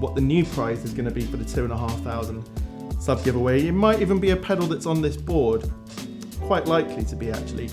what the new prize is going to be for the 2,500 sub giveaway. It might even be a pedal that's on this board. Quite likely to be, actually.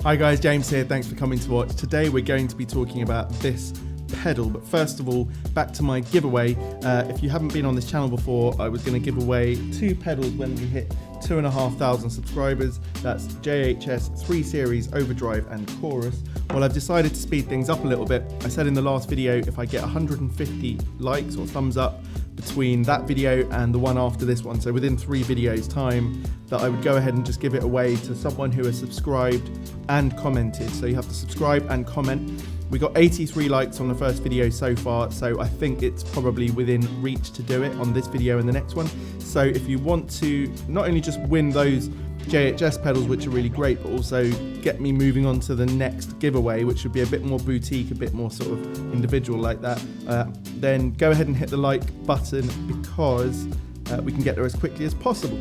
Hi guys, James here, thanks for coming to watch. Today we're going to be talking about this pedal, but first of all, back to my giveaway. If you haven't been on this channel before, I was going to give away 2 pedals when we hit 2,500 subscribers. That's JHS 3 Series, Overdrive and Chorus. Well, I've decided to speed things up a little bit. I said in the last video, if I get 150 likes or thumbs up between that video and the one after this one, so within 3 videos time, that I would go ahead and just give it away to someone who has subscribed and commented. So you have to subscribe and comment. We got 83 likes on the first video so far, so I think it's probably within reach to do it on this video and the next one. So if you want to not only just win those JHS pedals, which are really great, but also get me moving on to the next giveaway, which would be a bit more boutique, a bit more sort of individual like that, then go ahead and hit the like button, because we can get there as quickly as possible.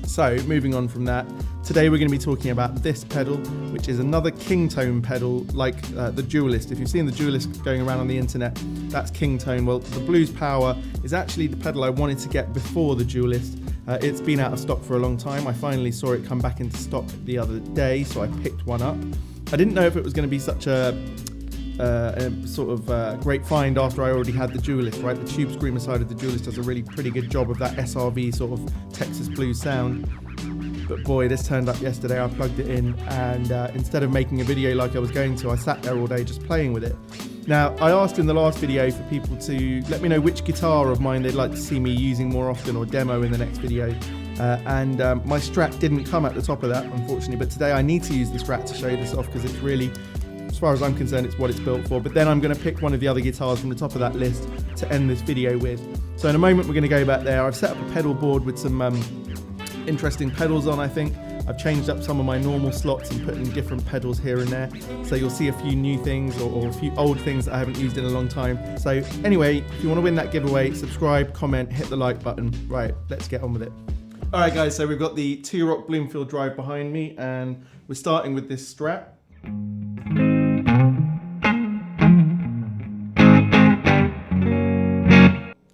So moving on from that, today we're going to be talking about this pedal, which is another Kingtone pedal like the Duellist. If you've seen the Duellist going around on the internet, that's Kingtone. Well, the Blues Power is actually the pedal I wanted to get before the Duellist. It's been out of stock for a long time. I finally saw it come back into stock the other day, so I picked one up. I didn't know if it was going to be such a sort of great find after I already had the Duellist, right? The Tube Screamer side of the Duellist does a really pretty good job of that SRV sort of Texas blues sound. But boy, this turned up yesterday. I plugged it in, and instead of making a video like I was going to, I sat there all day just playing with it. Now, I asked in the last video for people to let me know which guitar of mine they'd like to see me using more often or demo in the next video. And my Strat didn't come at the top of that, unfortunately, but today I need to use the Strat to show you this off, because it's really, as far as I'm concerned, it's what it's built for. But then I'm going to pick one of the other guitars from the top of that list to end this video with. So in a moment we're going to go back there. I've set up a pedal board with some interesting pedals on, I think. I've changed up some of my normal slots and put in different pedals here and there. So you'll see a few new things or a few old things that I haven't used in a long time. So anyway, if you want to win that giveaway, subscribe, comment, hit the like button. Right, let's get on with it. All right guys, so we've got the 2-Rock Bloomfield drive behind me, and we're starting with this Strat.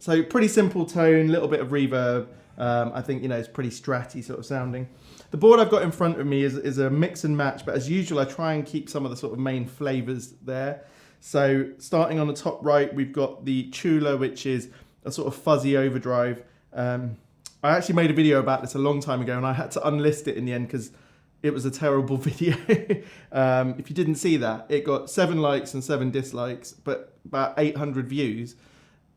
So pretty simple tone, little bit of reverb. I think, you know, it's pretty stratty sort of sounding. The board I've got in front of me is a mix and match, but as usual, I try and keep some of the sort of main flavors there. So starting on the top right, we've got the Tchula, which is a sort of fuzzy overdrive. I actually made a video about this a long time ago, and I had to unlist it in the end because it was a terrible video. If you didn't see that, it got 7 likes and 7 dislikes, but about 800 views.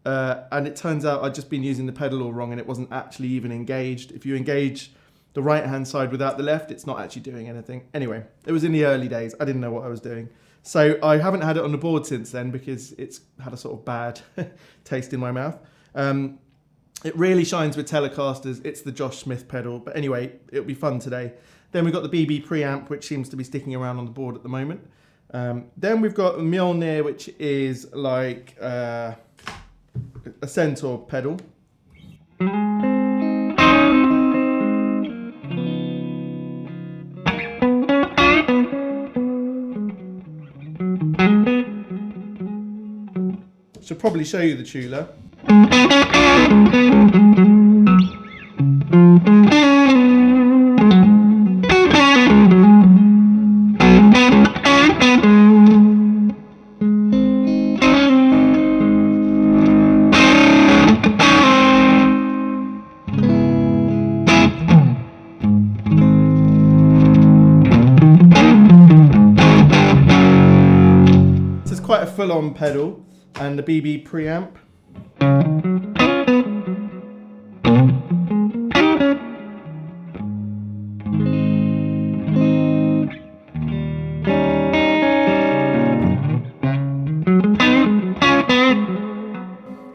And it turns out I'd just been using the pedal all wrong, and it wasn't actually even engaged. If you engage the right hand side without the left, it's not actually doing anything. Anyway, it was in the early days. I didn't know what I was doing. So I haven't had it on the board since then, because it's had a sort of bad taste in my mouth. It really shines with Telecasters. It's the Josh Smith pedal. But anyway, it'll be fun today. Then we've got the BB Preamp, which seems to be sticking around on the board at the moment. Then we've got the Mjolnir, which is like a Centaur pedal. Should probably show you the Tchula. This is quite a full-on pedal. And the BB Preamp.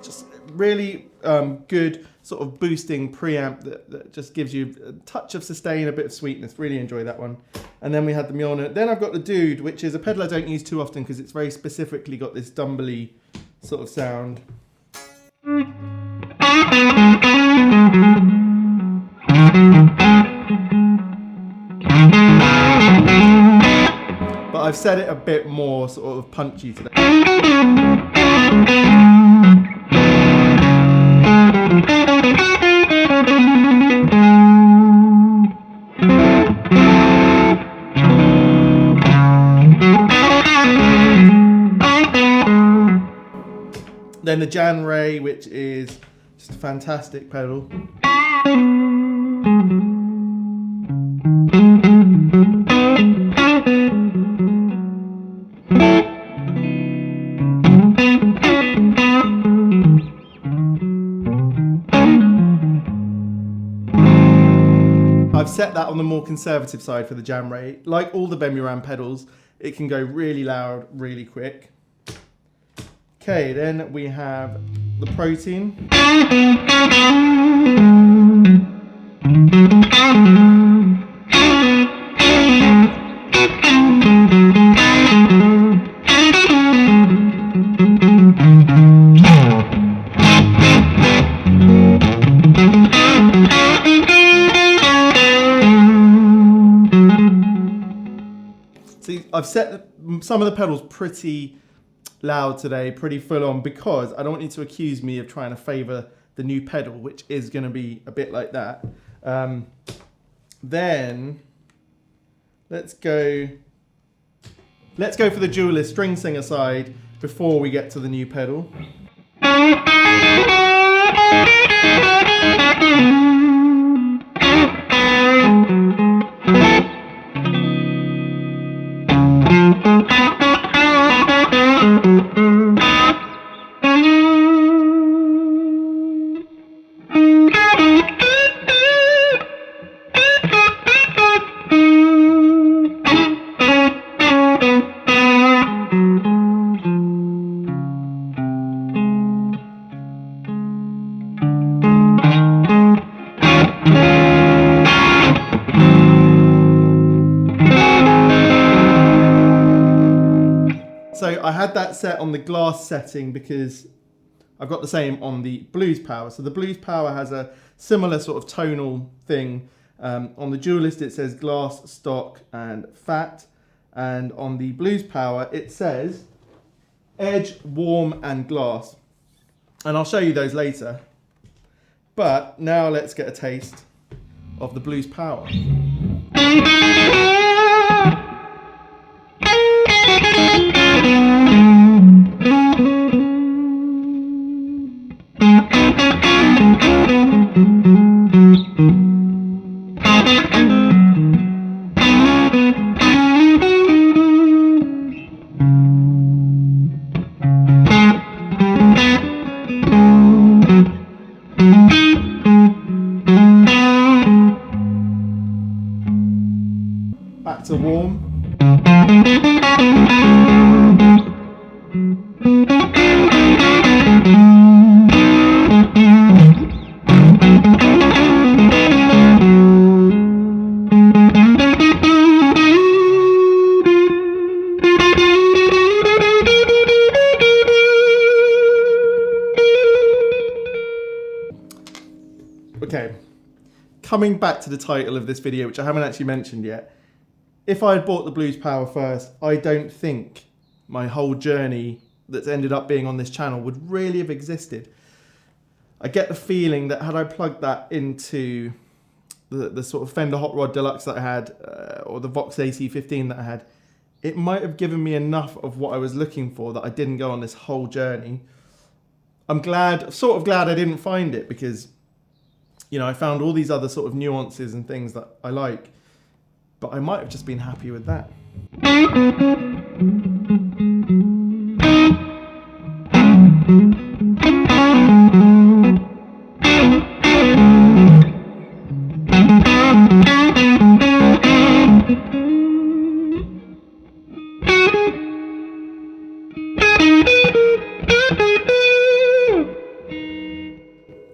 Just really good sort of boosting preamp that just gives you a touch of sustain, a bit of sweetness. Really enjoy that one. And then we had the Mjolnir. Then I've got the Dude, which is a pedal I don't use too often because it's very specifically got this dumbly sort of sound. I've said it a bit more sort of punchy today. Then the Jan Ray, which is just a fantastic pedal. I've set that on the more conservative side for the Jan Ray. Like all the Vemuram pedals, it can go really loud, really quick. Okay, then we have the Protein. See, I've set some of the pedals pretty loud today, pretty full on, because I don't want you to accuse me of trying to favour the new pedal, which is going to be a bit like that. Then let's go for the Duellist string singer side before we get to the new pedal. So I had that set on the glass setting because I've got the same on the Blues Power. So the Blues Power has a similar sort of tonal thing. On the Duellist it says glass, stock and fat. And on the Blues Power it says edge, warm and glass. And I'll show you those later. But now let's get a taste of the Blues Power. Back to warm. Okay, coming back to the title of this video, which I haven't actually mentioned yet. If I had bought the Blues Power first, I don't think my whole journey that's ended up being on this channel would really have existed. I get the feeling that had I plugged that into the sort of Fender Hot Rod Deluxe that I had, or the Vox AC15 that I had, it might have given me enough of what I was looking for that I didn't go on this whole journey. I'm sort of glad I didn't find it, because, you know, I found all these other sort of nuances and things that I like. But I might have just been happy with that.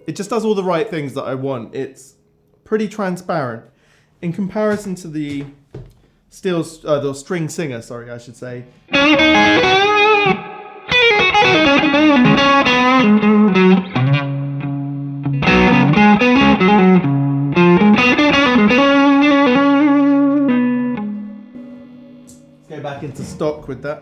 It just does all the right things that I want. It's pretty transparent. In comparison to the the string singer, sorry, I should say. Let's go back back into stock with that.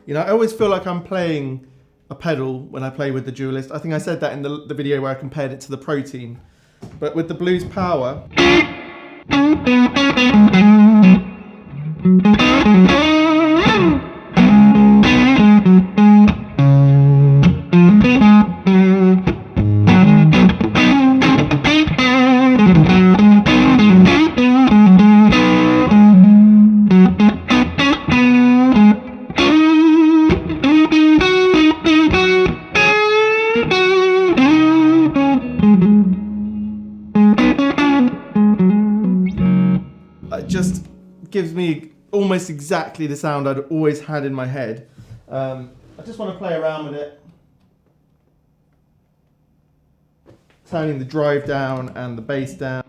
You know, I always feel like I'm playing a pedal when I play with the Duellist. I think I said that in the video where I compared it to the Protein. But with the Blues Power, it just gives me almost exactly the sound I'd always had in my head. I just want to play around with it, turning the drive down and the bass down.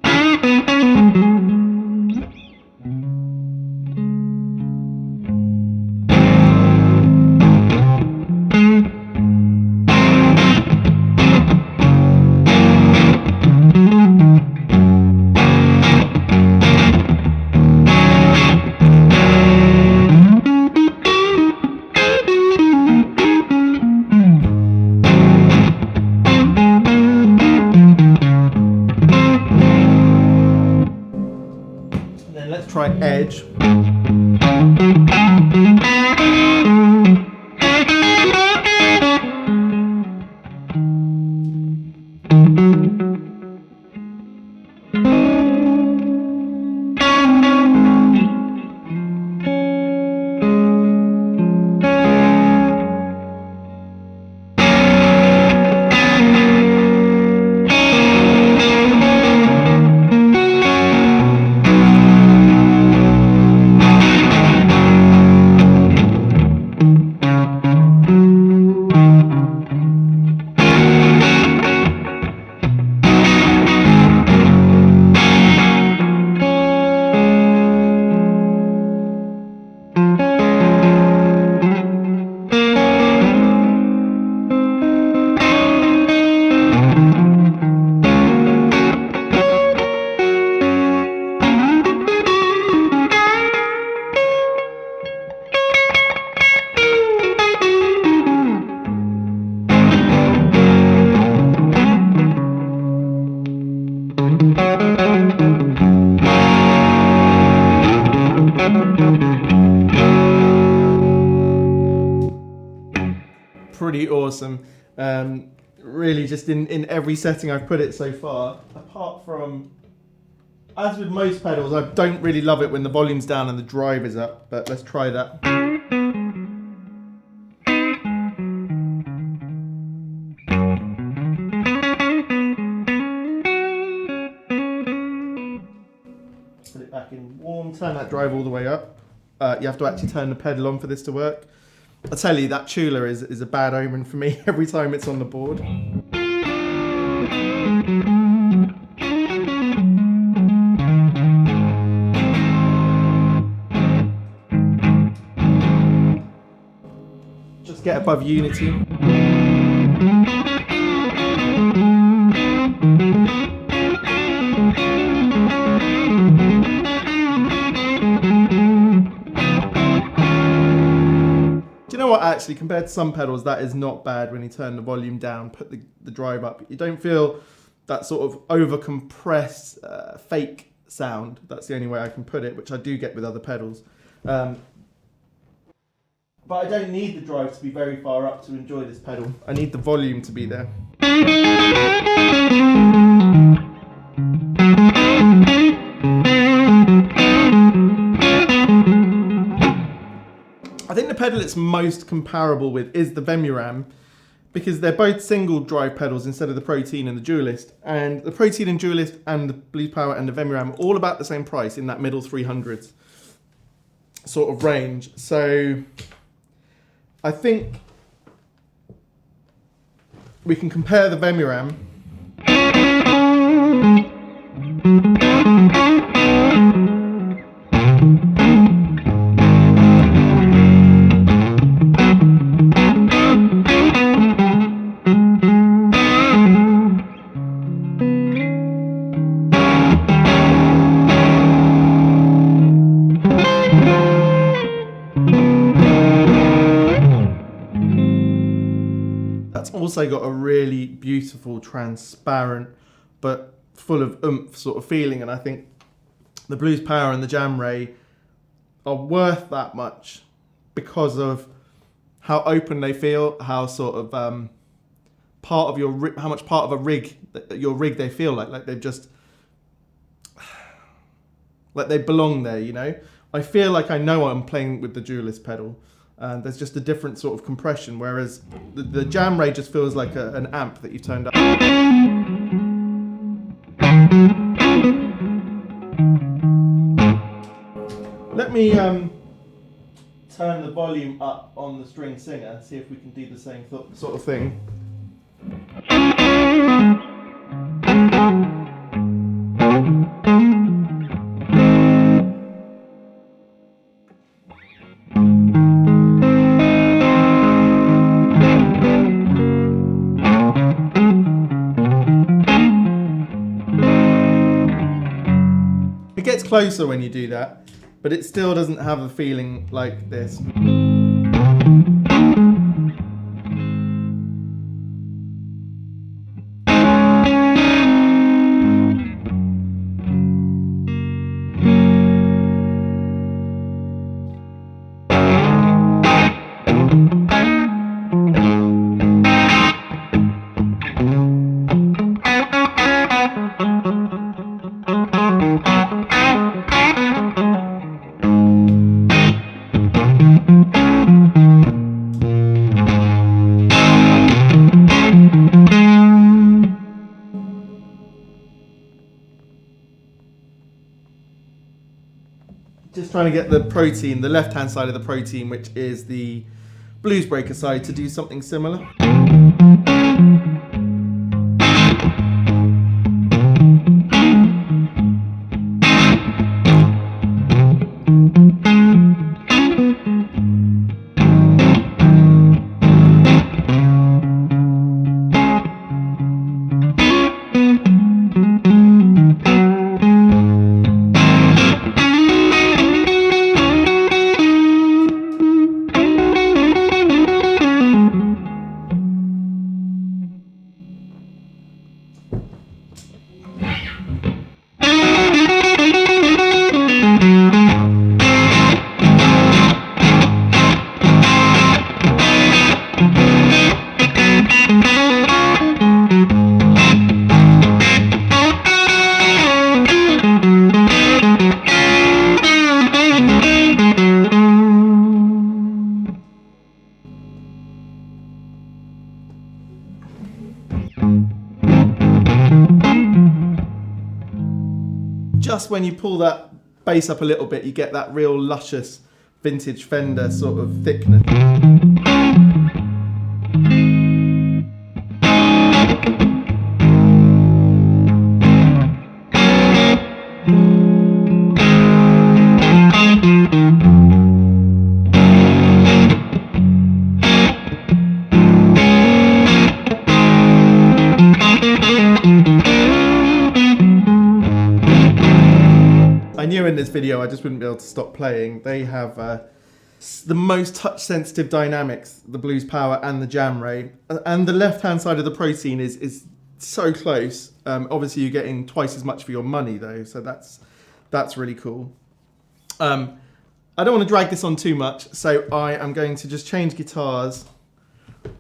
Let's try Edge. Pretty awesome. Really just in every setting I've put it so far, apart from, as with most pedals, I don't really love it when the volume's down and the drive is up, but let's try that. Put it back in warm, turn that drive all the way up. You have to actually turn the pedal on for this to work. I tell you, that Tchula is a bad omen for me every time it's on the board. Just get above unity. You know what, actually, compared to some pedals, that is not bad when you turn the volume down, put the drive up. You don't feel that sort of over-compressed, fake sound. That's the only way I can put it, which I do get with other pedals. But I don't need the drive to be very far up to enjoy this pedal. I need the volume to be there. I think the pedal it's most comparable with is the Vemuram, because they're both single drive pedals instead of the Protein and the Duellist. And the Protein and Duellist and the Blues Power and the Vemuram are all about the same price, in that middle 300s sort of range. So I think we can compare the Vemuram also got a really beautiful, transparent, but full of oomph sort of feeling. And I think the Blues Power and the Jan Ray are worth that much because of how open they feel, how sort of part of your how much part of a rig, your rig they feel like they've just, like they belong there, you know. I feel like I know I'm playing with the Duellist pedal. There's just a different sort of compression, whereas the Jan Ray just feels like an amp that you've turned up. Let me turn the volume up on the string singer, see if we can do the same sort of thing. It gets closer when you do that, but it still doesn't have a feeling like this. Just trying to get the Protein, the left-hand side of the Protein, which is the blues breaker side, to do something similar. Just when you pull that bass up a little bit, you get that real luscious vintage Fender sort of thickness. I knew in this video I just wouldn't be able to stop playing. They have the most touch-sensitive dynamics, the Blues Power and the Jan Ray. And the left-hand side of the Protein is so close. Obviously you're getting twice as much for your money though, so that's really cool. I don't want to drag this on too much, so I am going to just change guitars.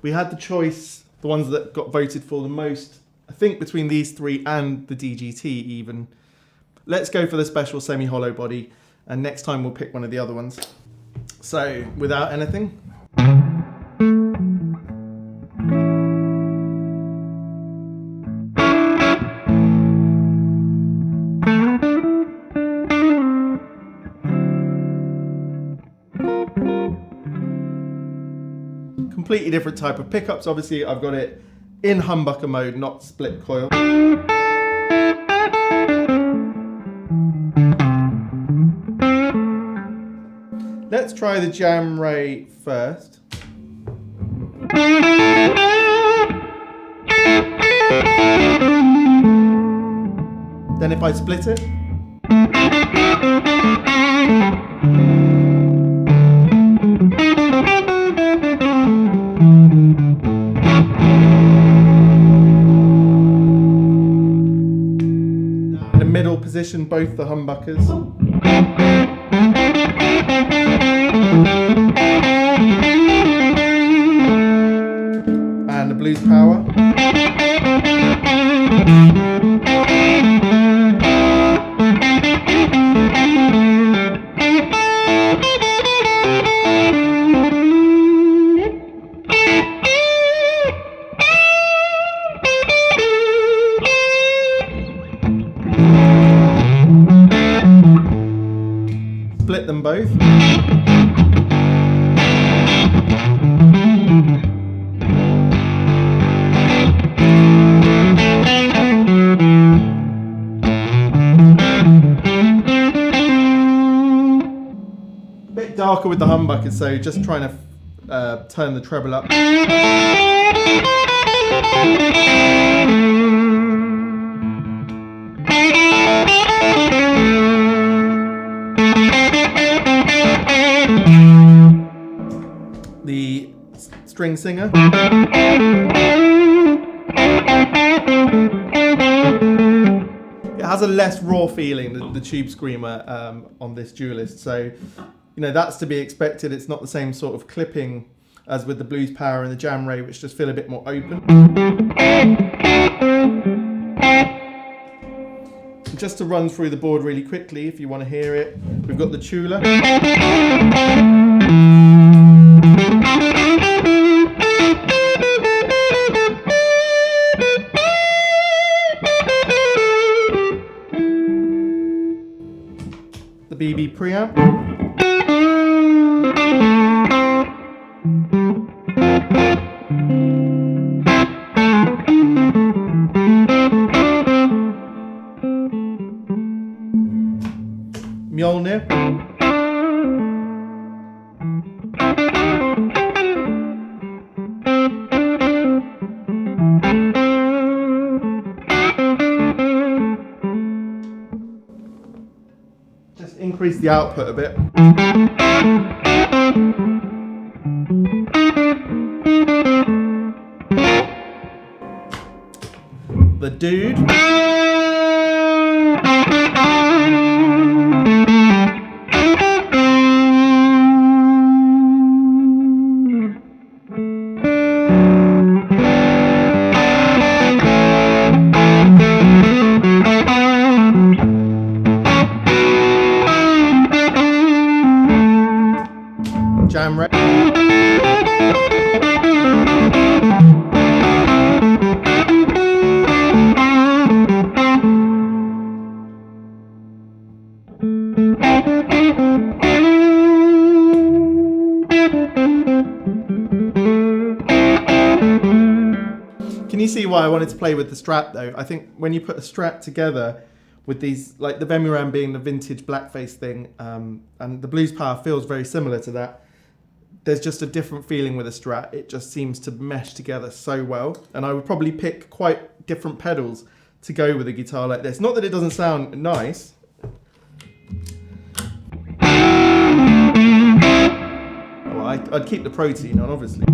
We had the choice, the ones that got voted for the most, I think between these three and the DGT even. Let's go for the special semi-hollow body, and next time we'll pick one of the other ones. So, without anything. Completely different type of pickups. Obviously, I've got it in humbucker mode, not split coil. Let's try the Jan Ray first. Then if I split it. position both the humbuckers. And the Blues Power. Split them both. Bit darker with the humbuckers, so just trying to turn the treble up. The string singer. It has a less raw feeling, the tube screamer on this Duellist, so you know that's to be expected. It's not the same sort of clipping as with the Blues Power and the Jan Ray, which just feel a bit more open. Just to run through the board really quickly, if you want to hear it, we've got the Tchula. The BB Preamp. Mjolnir. Just increase the output a bit. The Dude. Jan Ray. Can you see why I wanted to play with the Strat though? I think when you put a Strat together with these, like the Vemuram being the vintage blackface thing, and the Blues Power feels very similar to that. There's just a different feeling with a Strat. It just seems to mesh together so well. And I would probably pick quite different pedals to go with a guitar like this. Not that it doesn't sound nice. Well, I'd keep the Protein on, obviously.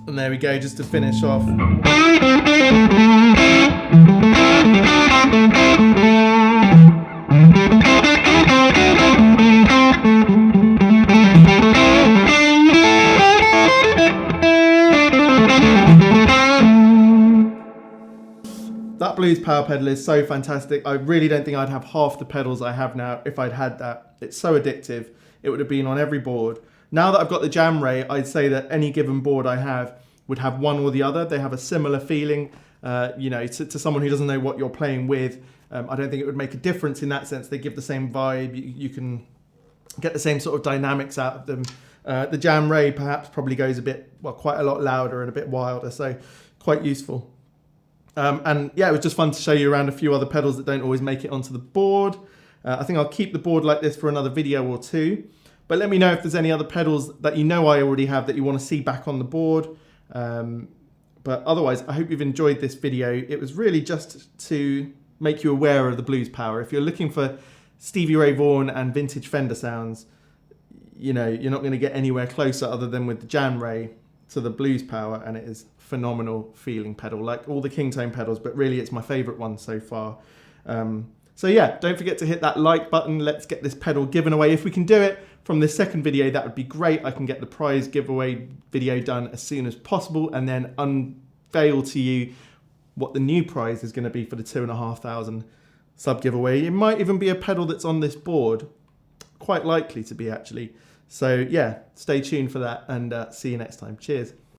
And there we go, just to finish off. That Blues Power pedal is so fantastic. I really don't think I'd have half the pedals I have now if I'd had that. It's so addictive. It would have been on every board. Now that I've got the Jan Ray, I'd say that any given board I have would have one or the other. They have a similar feeling, you know, to someone who doesn't know what you're playing with. I don't think it would make a difference in that sense. They give the same vibe. You can get the same sort of dynamics out of them. The Jan Ray perhaps probably goes a bit, well, quite a lot louder and a bit wilder, so quite useful. And yeah, it was just fun to show you around a few other pedals that don't always make it onto the board. I think I'll keep the board like this for another video or two. But let me know if there's any other pedals that you know I already have that you want to see back on the board. But otherwise, I hope you've enjoyed this video. It was really just to make you aware of the Blues Power. If you're looking for Stevie Ray Vaughan and vintage Fender sounds, you know, you're not going to get anywhere closer other than with the Jan Ray to the Blues Power, and it is phenomenal feeling pedal, like all the Kingtone pedals, but really it's my favorite one so far. So yeah, don't forget to hit that like button. Let's get this pedal given away. If we can do it from this second video, that would be great. I can get the prize giveaway video done as soon as possible and then unveil to you what the new prize is going to be for the 2,500 sub giveaway. It might even be a pedal that's on this board, quite likely to be actually. So yeah, stay tuned for that, and see you next time. Cheers.